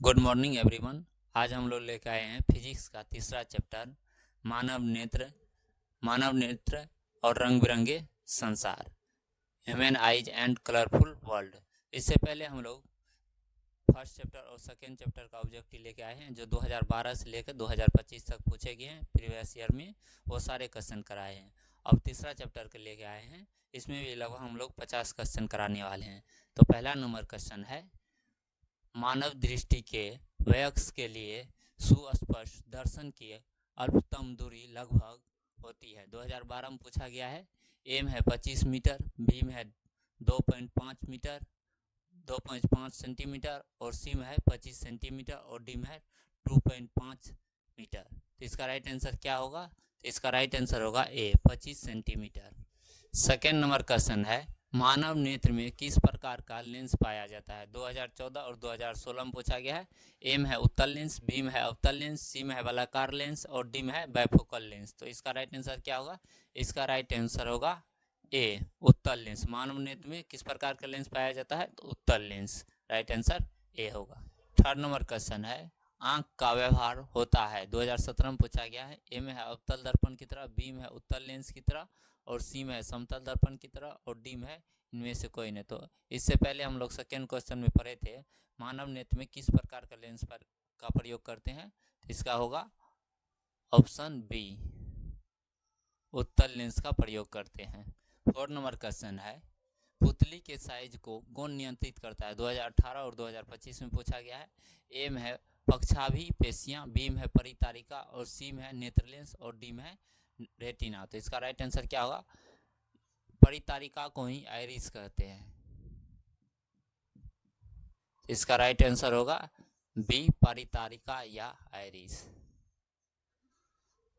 Good morning everyone. आज हम लोग लेकर आए हैं फिजिक्स का तीसरा चैप्टर मानव नेत्र और रंग बिरंगे संसार, human eyes and colourful world. इससे पहले हम लोग फर्स्ट चैप्टर और सेकेंड चैप्टर का ऑब्जेक्टिव लेके आए हैं जो 2012 से लेकर 2025 तक पूछे गए हैं। प्रीवियस ईयर में वो सारे क्वेश्चन कराए हैं। अब तीसरा चैप्टर के लेके आए हैं, इसमें भी लगभग हम लोग 50 क्वेश्चन कराने वाले हैं। तो पहला नंबर क्वेश्चन है, मानव दृष्टि के वयस्क के लिए सुस्पष्ट दर्शन की अल्पतम दूरी लगभग होती है। 2012 में पूछा गया है। एम है 25 मीटर, बीम है 2.5 मीटर 2.5 सेंटीमीटर और सीम है 25 सेंटीमीटर और डीम है 2.5 मीटर। तो इसका राइट आंसर क्या होगा? तो इसका राइट आंसर होगा ए, 25 सेंटीमीटर। सेकेंड नंबर क्वेश्चन है, मानव नेत्र में किस प्रकार का लेंस पाया जाता है? 2014 और 2016 में पूछा गया है। एम है उत्तल लेंस, बीम है अवतल लेंस, सीम है वलयाकार लेंस और डीम है बाइफोकल लेंस। तो इसका राइट आंसर क्या होगा? इसका राइट आंसर होगा ए, उत्तल लेंस। मानव नेत्र में किस प्रकार का लेंस पाया जाता है? तो उत्तल लेंस। राइट आंसर ए होगा। थर्ड नंबर क्वेश्चन है, आंख का व्यवहार होता है? 2017 में पूछा गया है। एम है अवतल दर्पण की तरह, बीम है उत्तल लेंस की तरह और सीम है समतल दर्पण की तरह और डीम है इनमें से कोई नहीं। तो इससे पहले हम लोग सेकेंड क्वेश्चन में पढ़े थे, मानव नेत्र में किस प्रकार का लेंस का प्रयोग करते हैं? तो इसका होगा ऑप्शन बी, उत्तल लेंस का प्रयोग करते हैं। फोर्थ नंबर क्वेश्चन है, पुतली के साइज को कौन नियंत्रित करता है? 2018 और 2025 में पूछा गया है। एम है पक्षाभि पेशियां, बीम है परितारिका और सीम है नेत्र लेंस और डीम है रेटिना। तो इसका राइट आंसर क्या होगा? परितारिका को ही आइरिस कहते हैं। इसका राइट आंसर होगा बी, परितारिका या आइरिस।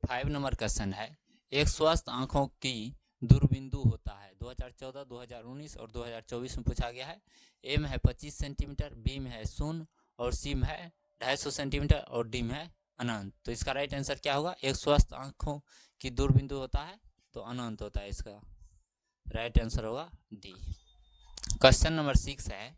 5 नंबर क्वेश्चन है, एक स्वस्थ आंखों की दूरबिंदु होता है? 2014, 2019 और 2024 में पूछा गया है। एम है 25 सेंटीमीटर, बीम है 0 और सीम है 250 सेंटीमीटर और डीम है अनंत। तो इसका राइट आंसर क्या होगा? एक स्वस्थ आंखों की दूरबिंदु होता है तो अनंत होता है। इसका राइट आंसर होगा डी। क्वेश्चन नंबर 6 है,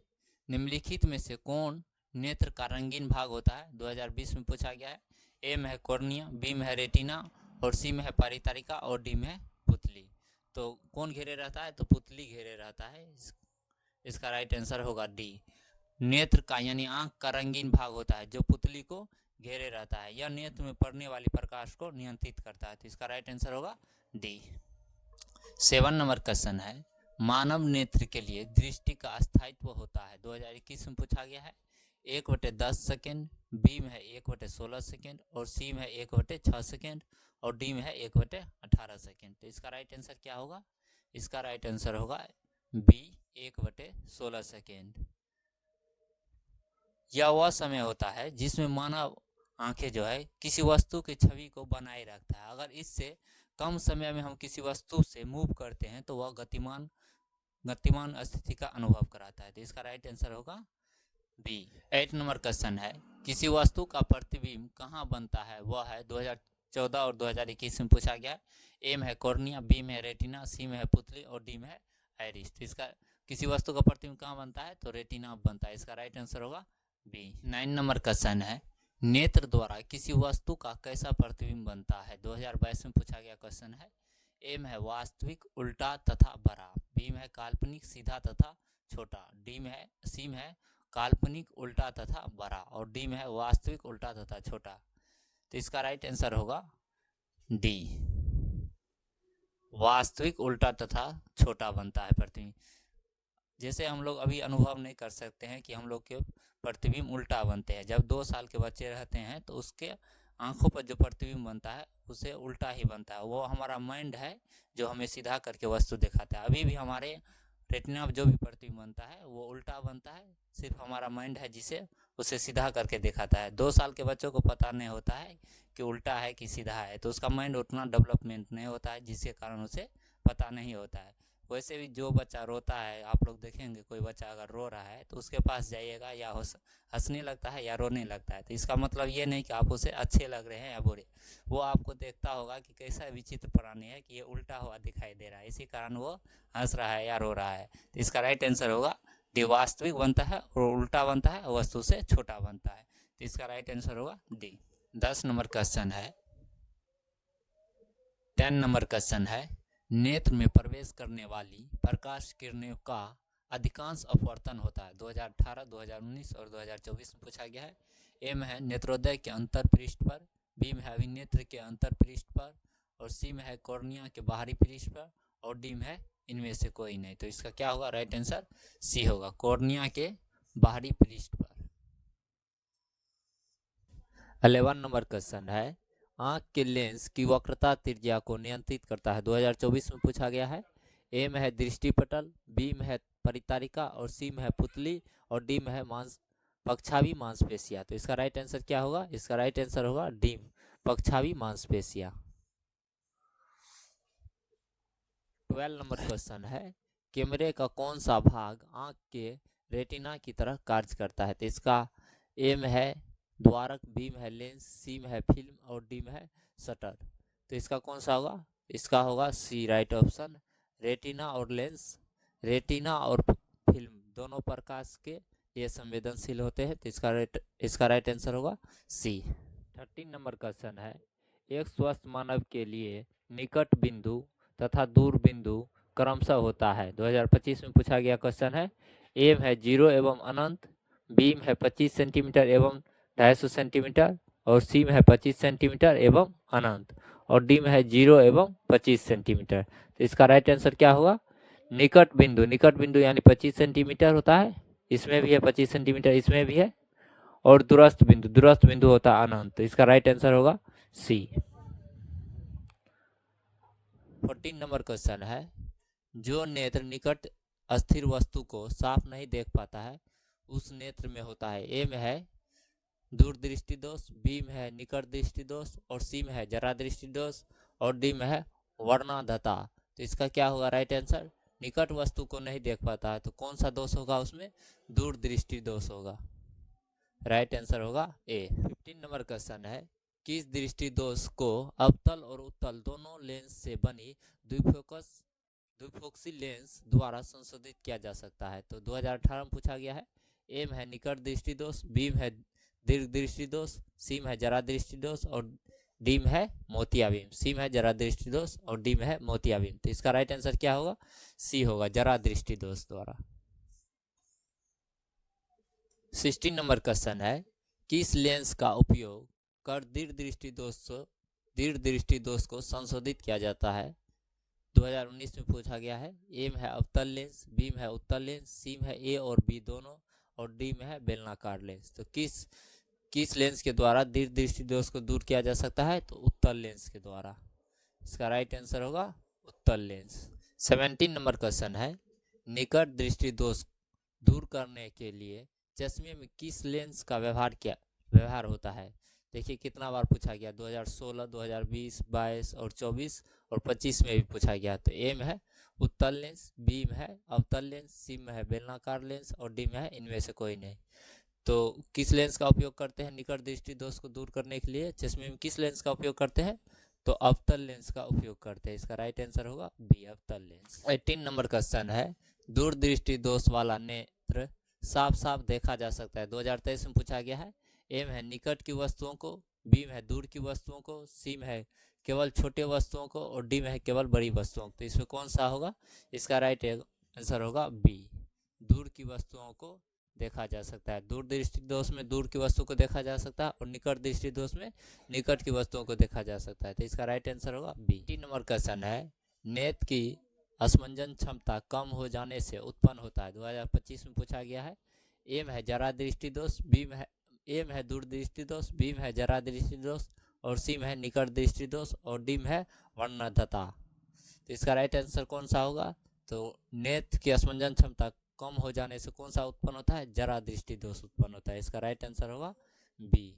निम्नलिखित में से कौन नेत्र का रंगीन भाग होता है? 2020 में पूछा गया है। एम है कॉर्निया, बीम है रेटिना और सीम है परितारिका और डीम है पुतली। तो कौन घेरे रहता है? तो पुतली घेरे रहता है। इसका राइट आंसर होगा डी। नेत्र का यानी आंख का रंगीन भाग होता है जो पुतली को घेरे रहता है। यह नेत्र में पड़ने वाली प्रकाश को नियंत्रित करता है। तो इसका राइट आंसर होगा डी। 7 नंबर क्वेश्चन है, मानव नेत्र के लिए दृष्टि का स्थायित्व होता है? 2021 में पूछा गया है। 1/10 सेकेंड, बीम है 1/16 सेकेंड और सीम है 1/6 सेकेंड और डीम है 1/18 सेकेंड। तो इसका राइट आंसर क्या होगा? इसका राइट आंसर होगा बी, 1/16 सेकेंड। यह वह समय होता है जिसमें मानव आंखें जो है किसी वस्तु की छवि को बनाए रखता है। अगर इससे कम समय में हम किसी वस्तु से मूव करते हैं तो वह गतिमान स्थिति का अनुभव कराता है। तो इसका राइट आंसर होगा बी। 8 नंबर क्वेश्चन है, किसी वस्तु का प्रतिबिंब कहाँ बनता है? वह है 2014 और 2021 में पूछा गया। एम है कॉर्निया, बीम है रेटिना, सीम है पुतली और डीम है आइरिस। तो इसका किसी वस्तु का प्रतिबिंब कहाँ बनता है? तो रेटिना बनता है। इसका राइट आंसर होगा बी। 9 नंबर क्वेश्चन है, नेत्र द्वारा किसी वस्तु का कैसा प्रतिबिंब बनता है? 2022 में पूछा गया क्वेश्चन है। एम है वास्तविक, उल्टा तथा बड़ा, बीम है काल्पनिक, सीधा तथा छोटा, सीम है काल्पनिक, उल्टा तथा बड़ा और डीम है वास्तविक, उल्टा तथा छोटा। तो इसका राइट आंसर होगा डी, वास्तविक, उल्टा तथा छोटा बनता है प्रतिबिंब। जैसे हम लोग अभी अनुभव नहीं कर सकते हैं कि हम लोग के प्रतिबिंब उल्टा बनते हैं। जब 2 साल के बच्चे रहते हैं तो उसके आंखों पर जो प्रतिबिंब बनता है उसे उल्टा ही बनता है। वो हमारा माइंड है जो हमें सीधा करके वस्तु दिखाता है। अभी भी हमारे रेटिना पर जो भी प्रतिबिंब बनता है वो उल्टा बनता है। सिर्फ हमारा माइंड है जिसे उसे सीधा करके दिखाता है। 2 साल के बच्चों को पता नहीं होता है कि उल्टा है कि सीधा है, तो उसका माइंड उतना डेवलपमेंट नहीं होता है जिसके कारण उसे पता नहीं होता है। वैसे भी जो बच्चा रोता है, आप लोग देखेंगे कोई बच्चा अगर रो रहा है तो उसके पास जाइएगा या हंसने लगता है या रोने लगता है। तो इसका मतलब ये नहीं कि आप उसे अच्छे लग रहे हैं या बुरे। वो आपको देखता होगा कि कैसा विचित्र प्राणी है कि ये उल्टा हुआ दिखाई दे रहा है, इसी कारण वो हंस रहा है या रो रहा है। तो इसका राइट आंसर होगा डी, वास्तविक बनता है और उल्टा बनता है, वस्तु से छोटा बनता है। तो इसका राइट आंसर होगा डी। 10 नंबर क्वेश्चन है, 10 नंबर क्वेश्चन है, नेत्र में प्रवेश करने वाली प्रकाश किरणों का अधिकांश अपवर्तन होता है। 2018, 2019 और 2024 में पूछा गया है। एम है नेत्रोदय के अंतर पृष्ठ पर, बी में है अभिनेत्र के अंतर पृष्ठ पर, और सी में है कॉर्निया के बाहरी पृष्ठ पर, और डी में है इनमें से कोई नहीं। तो इसका क्या होगा? राइट आंसर सी होगा, कॉर्निया के बाहरी पृष्ठ पर। 11 नंबर क्वेश्चन है, आंख के लेंस की वक्रता त्रिज्या को नियंत्रित करता है। 2024 में पूछा गया है। ए में है दृष्टिपटल, बी में है परितारिका, और सी में है पुतली, और डी में है पक्षावी मांसपेशिया। तो इसका राइट आंसर क्या होगा? इसका राइट आंसर होगा डी, पक्षावी मांसपेशिया। 12 नंबर क्वेश्चन है, कैमरे का कौन सा भाग आंख के रेटिना की तरह कार्य करता है? तो इसका ए में है द्वारक, बी में है लेंस, सी में है फिल्म, और डी में है शटर। तो इसका कौन सा होगा? इसका होगा सी, राइट ऑप्शन। रेटिना और लेंस, रेटिना और फिल्म दोनों प्रकाश के लिए संवेदनशील होते हैं। तो इसका राइट आंसर होगा सी। 13 नंबर क्वेश्चन है, एक स्वस्थ मानव के लिए निकट बिंदु तथा दूर बिंदु क्रमशः होता है। 2025 में पूछा गया क्वेश्चन है। ए में है 0 एवं अनंत, बी में है 25 सेंटीमीटर एवं 250 सेंटीमीटर, और सी में है 25 सेंटीमीटर एवं अनंत, और डी में है 0 एवं 25 सेंटीमीटर। तो इसका राइट आंसर क्या होगा? निकट बिंदु यानी 25 सेंटीमीटर होता है, इसमें भी है 25 सेंटीमीटर, इसमें भी है, और दूरस्थ बिंदु होता है अनंत। तो इसका राइट आंसर होगा सी। 14 नंबर क्वेश्चन है, जो नेत्र निकट अस्थिर वस्तु को साफ नहीं देख पाता है उस नेत्र में होता है। ए में है दूरदृष्टि दोष, बी में है निकट दृष्टि दोष, और सी में है जरा दृष्टि दोष, और डी में है वर्णांधता। तो इसका क्या होगा राइट आंसर? निकट वस्तु को नहीं देख पाता है तो कौन सा दोष होगा उसमें? दूरदृष्टि दोष होगा। राइट आंसर होगा ए। 15 नंबर क्वेश्चन है, किस दृष्टि दोष को अवतल और उत्तल दोनों लेंस से बनी द्विफोकसी लेंस द्वारा संशोधित किया जा सकता है? तो 2018 में पूछा गया है। ए में है निकट दृष्टि दोष, बी में है दीर्घ दृष्टि दोष, सी में है जरा दृष्टि दोष, और डी में है मोतियाबिंद। सी में है जरा दृष्टि दोष और डी में है मोतियाबिंद। तो इसका राइट आंसर क्या होगा? सी होगा, जरा दृष्टि दोष द्वारा। 16 नंबर क्वेश्चन है, किस लेंस का उपयोग कर दीर्घ दृष्टि दोष को संशोधित किया जाता है? 2019 में पूछा गया है। ए में है अवतल लेंस, बी में है उत्तल लेंस, सी में है ए और बी दोनों, और डी में है बेलनाकार लेंस। तो किस लेंस के द्वारा दीर्घ दृष्टि दोष को दूर किया जा सकता है? तो उत्तल लेंस के द्वारा। इसका राइट आंसर होगा उत्तल लेंस। 17 नंबर क्वेश्चन है, निकट दृष्टि दोष दूर करने के लिए चश्मे में किस लेंस का व्यवहार होता है? देखिए कितना बार पूछा गया, 2016, 2020, 22 और 24 और 25 में भी पूछा गया। तो ए में है उत्तल लेंस, बी में है अवतल लेंस, सी में है बेलनाकार लेंस, और डी में है इनमें से कोई नहीं। तो किस लेंस का उपयोग करते हैं निकट दृष्टि दोष को दूर करने के लिए? चश्मे में किस लेंस का उपयोग करते हैं? तो अवतल लेंस का उपयोग करते हैं। इसका राइट आंसर होगा बी, अवतल लेंस। 18 नंबर क्वेश्चन है, दूर दृष्टि दोष वाला नेत्र साफ साफ देखा जा सकता है। 2023 में पूछा गया है। ए में है निकट की वस्तुओं को, बी में है दूर की वस्तुओं को, सी में है केवल छोटे वस्तुओं को, और डी में है केवल बड़ी वस्तुओं को। तो इसमें कौन सा होगा? इसका राइट आंसर होगा बी, दूर की वस्तुओं को देखा जा सकता है। दूर दृष्टि दोष में दूर की वस्तु को देखा जा सकता है, और निकट दृष्टि दोष में निकट की वस्तुओं को देखा जा सकता है। तो इसका राइट आंसर होगा बी। 3 नंबर क्वेश्चन है, नेत्र की असमंजन क्षमता कम हो जाने से उत्पन्न होता है। 2025 में पूछा गया है। ए में है जरा दृष्टि दोष, बी में है ए में है दूर दृष्टि दोष, बी में है जरा दृष्टि दोष, और सी में है निकट दृष्टि दोष, और डी में है वर्णांधता। तो इसका राइट आंसर कौन सा होगा? तो नेत्र की असमंजन क्षमता कम हो जाने से कौन सा उत्पन्न होता है? जरा दृष्टि दोष उत्पन्न होता है। इसका राइट आंसर होगा बी।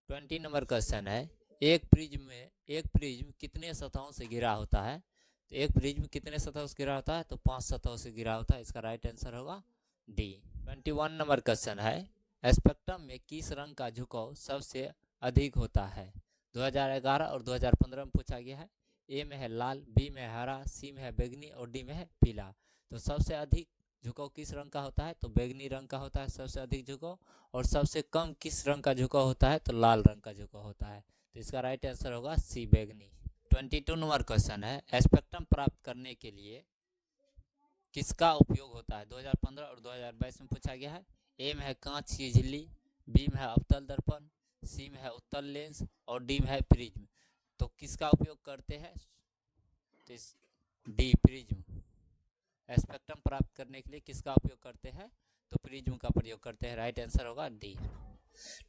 20 नंबर क्वेश्चन है, एक प्रिज्म कितने सतहों से घिरा होता है? तो एक प्रिज्म कितने सतहों से घिरा होता है? तो 5 सतहों से घिरा होता है। इसका राइट आंसर होगा डी। 21 नंबर क्वेश्चन है, स्पेक्ट्रम में किस रंग का झुकाव सबसे अधिक होता है? 2011 और 2015 में पूछा गया है। ए में है लाल, बी में है हरा, सी में है बैंगनी, और डी में है पीला। तो सबसे अधिक झुकाव किस रंग का होता है? तो बैंगनी रंग का होता है सबसे अधिक झुकाव, और सबसे कम किस रंग का झुकाव होता है? तो लाल रंग का झुकाव होता है। तो इसका राइट आंसर होगा सी, बैंगनी। 22 नंबर क्वेश्चन है, स्पेक्ट्रम प्राप्त करने के लिए किसका उपयोग होता है? 2015 और 2022 में पूछा गया है। ए में है कांच की झिल्ली, बी में है अवतल दर्पण, सी में है उत्तल लेंस, और डी में है प्रिज्म। तो किसका उपयोग करते हैं? तो डी, प्रिज्म। स्पेक्ट्रम प्राप्त करने के लिए किसका उपयोग करते हैं? तो प्रिज्म का प्रयोग करते हैं। राइट आंसर होगा डी।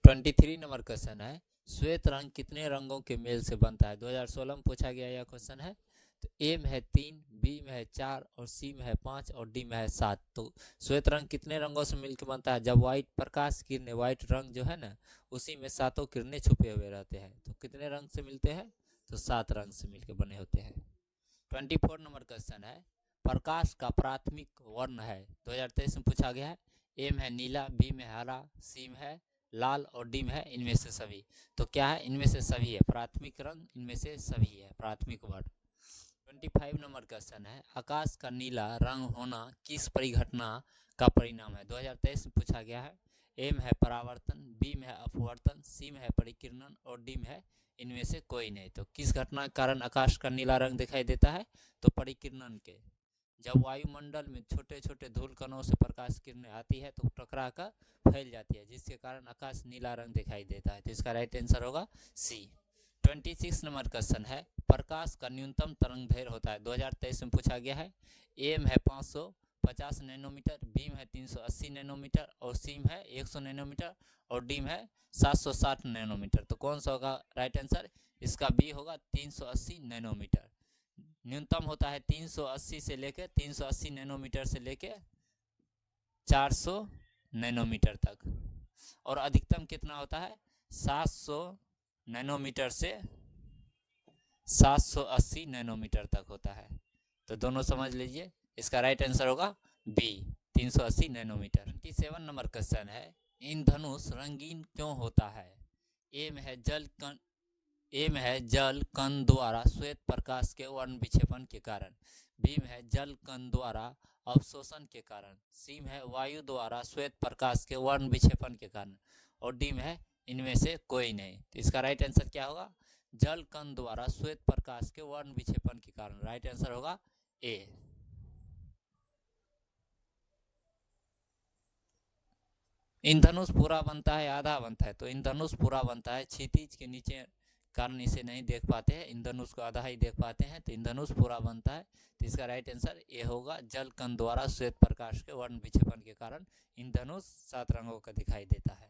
23 नंबर क्वेश्चन है, श्वेत रंग कितने रंगों के मेल से बनता है? 2016 में पूछा गया यह क्वेश्चन है। तो ए में है 3, बी में है 4, और सी में है 5, और डी में है 7। तो श्वेत रंग कितने रंगों से मिलकर बनता है? जब व्हाइट प्रकाश किरणें, व्हाइट रंग जो है ना, उसी में 7 किरणें छुपे हुए रहते हैं। तो कितने रंग से मिलते हैं? तो 7 रंग से मिलकर बने होते हैं। 24 नंबर क्वेश्चन है, प्रकाश का प्राथमिक वर्ण है? 2023 में पूछा गया है। ए में है नीला, बी में हरा, सी में है लाल, और डी में है इनमें से सभी। तो क्या है? इनमें से सभी है। प्राथमिक रंग इनमें से सभी है, प्राथमिक वर्ण। 25 नंबर क्वेश्चन है, आकाश का नीला रंग होना किस परिघटना का परिणाम है? 2023 में पूछा गया है। ए में है परावर्तन, बी में है अपवर्तन, सी में है परिकिरणन, और डी में है इनमें से कोई नहीं। तो किस घटना के कारण आकाश का नीला रंग दिखाई देता है? तो परिकिरणन के। जब वायुमंडल में छोटे छोटे धूल कणों से प्रकाश किरणें आती है तो टकरा कर फैल जाती है, जिसके कारण आकाश नीला रंग दिखाई देता है। तो इसका राइट आंसर होगा सी। 26 नंबर क्वेश्चन है, प्रकाश का न्यूनतम तरंग दैर्घ्य होता है? 2023 में पूछा गया है। ए में है 550 नैनोमीटर, बी में है 380 नैनोमीटर, और सी में है 100 नैनोमीटर, और डी में है 760 नैनोमीटर। तो कौन सा होगा राइट आंसर? इसका बी होगा 380 नैनोमीटर। न्यूनतम होता है 380 से लेकर 380 नैनोमीटर से लेकर 400 नैनोमीटर तक, और अधिकतम कितना होता है? 700 नैनोमीटर से 780 नैनोमीटर तक होता है। तो दोनों समझ लीजिए। इसका राइट आंसर होगा बी, 380 नैनोमीटर। 27 नंबर क्वेश्चन है, इंद्रधनुष रंगीन क्यों होता है? ए में है जल कण द्वारा श्वेत प्रकाश के वर्ण विक्षेपण के कारण, बी में है जल कण द्वारा अवशोषण के कारण, सी में है वायु द्वारा श्वेत प्रकाश के वर्ण विक्षेपण के कारण, और डी में है इनमें से कोई नहीं। तो इसका राइट आंसर क्या होगा? जल कण द्वारा श्वेत प्रकाश के वर्ण विक्षेपण के कारण। राइट आंसर होगा ए। इंद्रधनुष पूरा बनता है आधा बनता है? तो इंद्रधनुष पूरा बनता है, क्षितिज के नीचे कारण इसे नहीं देख पाते हैं, इंद्रधनुष को आधा ही देख पाते हैं। तो इंद्रधनुष पूरा बनता है। तो इसका राइट आंसर ए होगा, जल कण द्वारा श्वेत प्रकाश के वर्ण विक्षेपण के कारण इंद्रधनुष 7 रंगों का दिखाई देता है।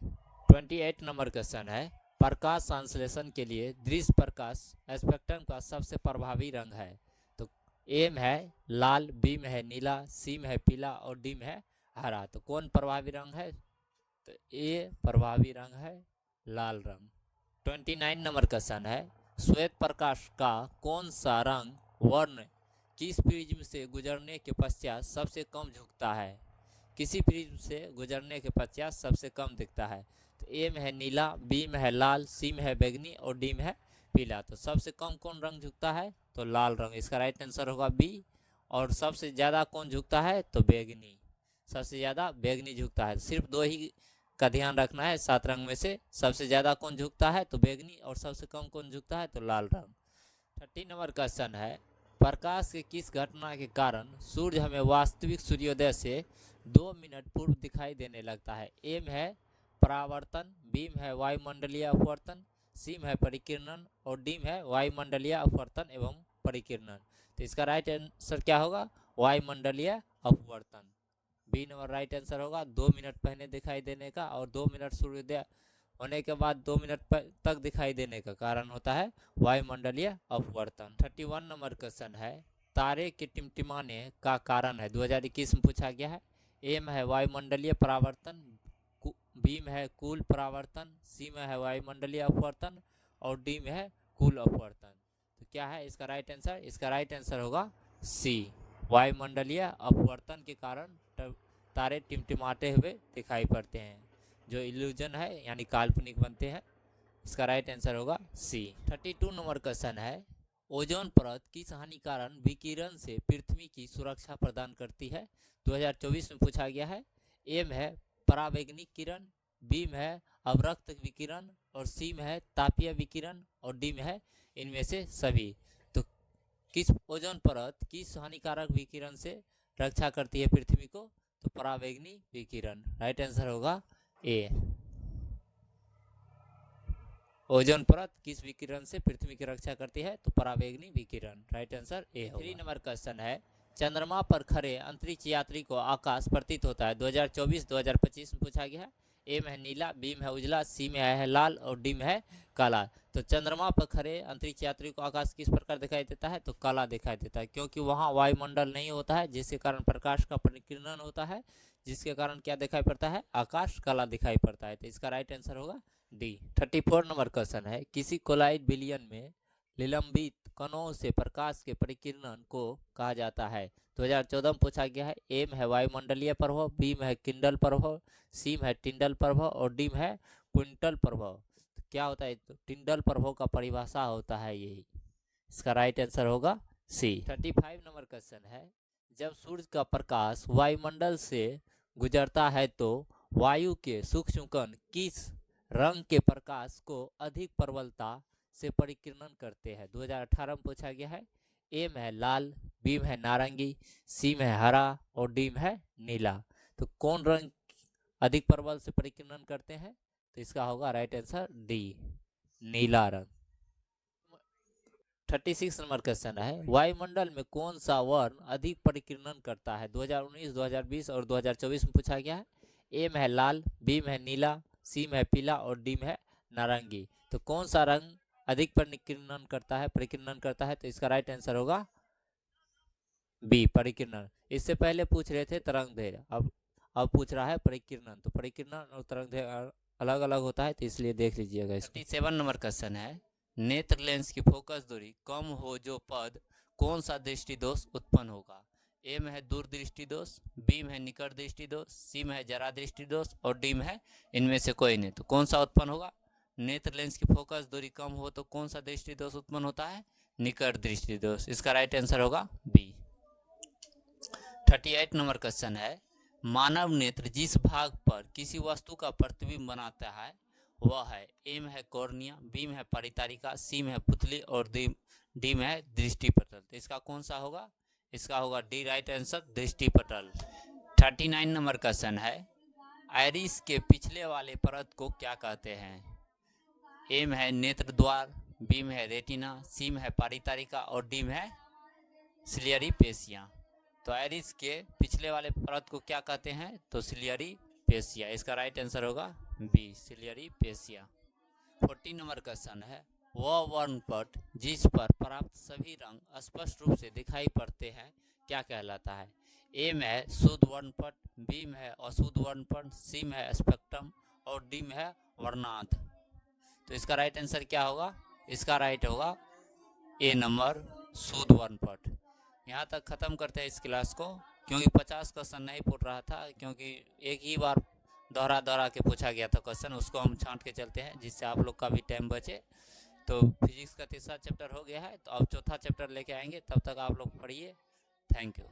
28 नंबर क्वेश्चन है, प्रकाश संश्लेषण के लिए दृश्य प्रकाश स्पेक्ट्रम का सबसे प्रभावी रंग है? तो ए में है लाल, बी में है नीला, सी में है पीला, और डी में है हरा। तो कौन प्रभावी रंग है? तो ए प्रभावी रंग है लाल रंग। 29 नंबर क्वेश्चन है, श्वेत प्रकाश का कौन सा रंग वर्ण किस प्रिज्म से गुजरने के पश्चात सबसे कम झुकता है? किसी प्रिज्म से गुजरने के पश्चात सबसे कम दिखता है? तो ए में है नीला, बी में है लाल, सी में है बैंगनी, और डी में है पीला। तो सबसे कम कौन रंग झुकता है? तो लाल रंग। इसका राइट आंसर होगा बी। और सबसे ज़्यादा कौन झुकता है? तो बैंगनी। सबसे ज़्यादा बैंगनी झुकता है। सिर्फ 2 ही का ध्यान रखना है 7 रंग में से। सबसे ज़्यादा कौन झुकता है? तो बैंगनी। और सबसे कम कौन झुकता है? तो लाल रंग। 30 नंबर क्वेश्चन है, प्रकाश के किस घटना के कारण सूर्य हमें वास्तविक सूर्योदय से 2 मिनट पूर्व दिखाई देने लगता है? ए में है परावर्तन, बी में है वायुमंडलीय अपवर्तन, सी में है परिकिरणन, और डी में है वायुमंडलीय अपवर्तन एवं परिकिरणन। तो इसका राइट आंसर क्या होगा? वायुमंडलीय अपवर्तन। बी नंबर राइट आंसर होगा। 2 मिनट पहले दिखाई देने का, और 2 मिनट सूर्योदय होने के बाद 2 मिनट तक दिखाई देने का कारण होता है वायुमंडलीय अपवर्तन। 31 नंबर क्वेश्चन है, तारे के टिमटिमाने का कारण है? 2021 में पूछा गया है। ए में है वायुमंडलीय परावर्तन, बी में है कुल परावर्तन, सी में है वायुमंडलीय अपवर्तन, और डी में है कुल अपवर्तन। तो क्या है इसका राइट आंसर? इसका राइट आंसर होगा सी, वायुमंडलीय अपवर्तन के कारण तारे टिमटिमाते हुए दिखाई पड़ते हैं, जो इल्यूजन है यानी काल्पनिक बनते हैं। इसका राइट आंसर होगा सी। 32 नंबर क्वेश्चन है, ओजोन परत किस हानिकारक विकिरण से पृथ्वी की सुरक्षा प्रदान करती है? 2024 में पूछा गया है। ए में है परावैंगनिक किरण, बी में है अवरक्त विकिरण और सी में है तापीय विकिरण और डी में है इनमें से सभी। तो किस ओजोन परत किस हानिकारक विकिरण से रक्षा करती है पृथ्वी को? तो परावैंगनिक विकिरण। राइट आंसर होगा ए। ओजोन परत किस विकिरण से पृथ्वी की रक्षा करती है? तो परावैंगनिक विकिरण। राइट आंसर ए होगा। 3 नंबर क्वेश्चन है, चंद्रमा पर खड़े अंतरिक्ष यात्री को आकाश प्रतीत होता है। 2024-2025 में पूछा गया है। ए में है नीला, बी में है उजला, सी में है लाल और डी में है काला। तो चंद्रमा पर खड़े अंतरिक्ष यात्री को आकाश किस प्रकार दिखाई देता है? तो काला दिखाई देता है, क्योंकि वहाँ वायुमंडल नहीं होता है, जिसके कारण प्रकाश का परिकिरण होता है, जिसके कारण क्या दिखाई पड़ता है? आकाश काला दिखाई पड़ता है। तो इसका राइट आंसर होगा डी। 34 नंबर क्वेश्चन है, किसी कोलाइड बिलियन में निलंबित कणों से प्रकाश के परिकिरण को कहा जाता है? 2014 में पूछा गया है। ए में है वायुमंडलीय प्रभाव, बी में है किंडल प्रभाव, सी में है टिंडल प्रभाव और डी में है क्विंटल प्रभाव। तो क्या होता है? तो टिंडल प्रभाव का परिभाषा होता है यही। इसका राइट आंसर होगा सी। 35 नंबर क्वेश्चन है, जब सूर्य का प्रकाश वायुमंडल से गुजरता है तो वायु के सूक्ष्म कण किस रंग के प्रकाश को अधिक प्रबलता से परिकिरण करते हैं? 2018 में पूछा गया है। ए में है लाल, बी में है नारंगी, सी में है हरा और डी में है नीला। तो कौन रंग अधिक प्रबल से परिकिरण करते हैं? तो इसका होगा राइट आंसर डी, नीला रंग। 36 नंबर क्वेश्चन है, वायुमंडल में कौन सा वर्ण अधिक परिकिरण करता है? 2019, 2020 और 2024 में पूछा गया है। ए में है लाल, बी में है नीला, सी में है पीला और डी में है नारंगी। तो कौन सा रंग अधिक परिकिरण करता है, परिकिरण करता है? तो इसका राइट आंसर होगा बी, परिकिरण। इससे पहले पूछ रहे थे तरंग दैर्घ्य, अब पूछ रहा है परिकिरण। तो परिकिरण और तरंग दैर्घ्य अलग अलग होता है, तो इसलिए देख लीजिएगा। 37 नंबर क्वेश्चन है, नेत्र लेंस की फोकस दूरी कम हो जो पद कौन सा दृष्टि दोष उत्पन्न होगा? ए में है दूर दृष्टि दोष, बी में है निकट दृष्टि दोष, सी में है जरा दृष्टि दोष और डी में है इनमें से कोई नहीं। तो कौन सा उत्पन्न होगा? नेत्र लेंस की फोकस दूरी कम हो तो कौन सा दृष्टि दोष उत्पन्न होता है? निकट दृष्टि दोष। इसका राइट आंसर होगा बी। 38 नंबर क्वेश्चन है, मानव नेत्र जिस भाग पर किसी वस्तु का प्रतिबिंब बनाता है वह है? ए में है कॉर्निया, बी में है परितारिका, सी में है पुतली और डी में है दृष्टिपटल। तो इसका कौन सा होगा? इसका होगा डी, राइट आंसर दृष्टिपटल। 39 नंबर क्वेश्चन है, आइरिस के पिछले वाले परत को क्या कहते हैं? ए में है नेत्र द्वार, बी में है रेटिना, सी में है परितारिका और डी में है सिलियरी पेशियां। तो आइरिस के पिछले वाले परत को क्या कहते हैं? तो सिलियरी पेशिया। इसका राइट आंसर होगा बी, सिलियरी पेशिया। 40 नंबर क्वेश्चन है, वह वर्णपट जिस पर प्राप्त सभी रंग स्पष्ट रूप से दिखाई पड़ते हैं क्या कहलाता है? ए में है शुद्ध वर्णपट, बी में है अशुद्ध वर्णपट, सी में है स्पेक्ट्रम और डी में है वर्णांत। तो इसका राइट आंसर क्या होगा? इसका राइट होगा ए नंबर, शुद्ध वर्णपट। यहाँ तक ख़त्म करते हैं इस क्लास को, क्योंकि 50 क्वेश्चन नहीं पूछ रहा था, क्योंकि एक ही बार दोहरा के पूछा गया था क्वेश्चन, उसको हम छांट के चलते हैं जिससे आप लोग का भी टाइम बचे। तो फिजिक्स का तीसरा चैप्टर हो गया है, तो अब चौथा चैप्टर लेके आएंगे, तब तक आप लोग पढ़िए। Thank you.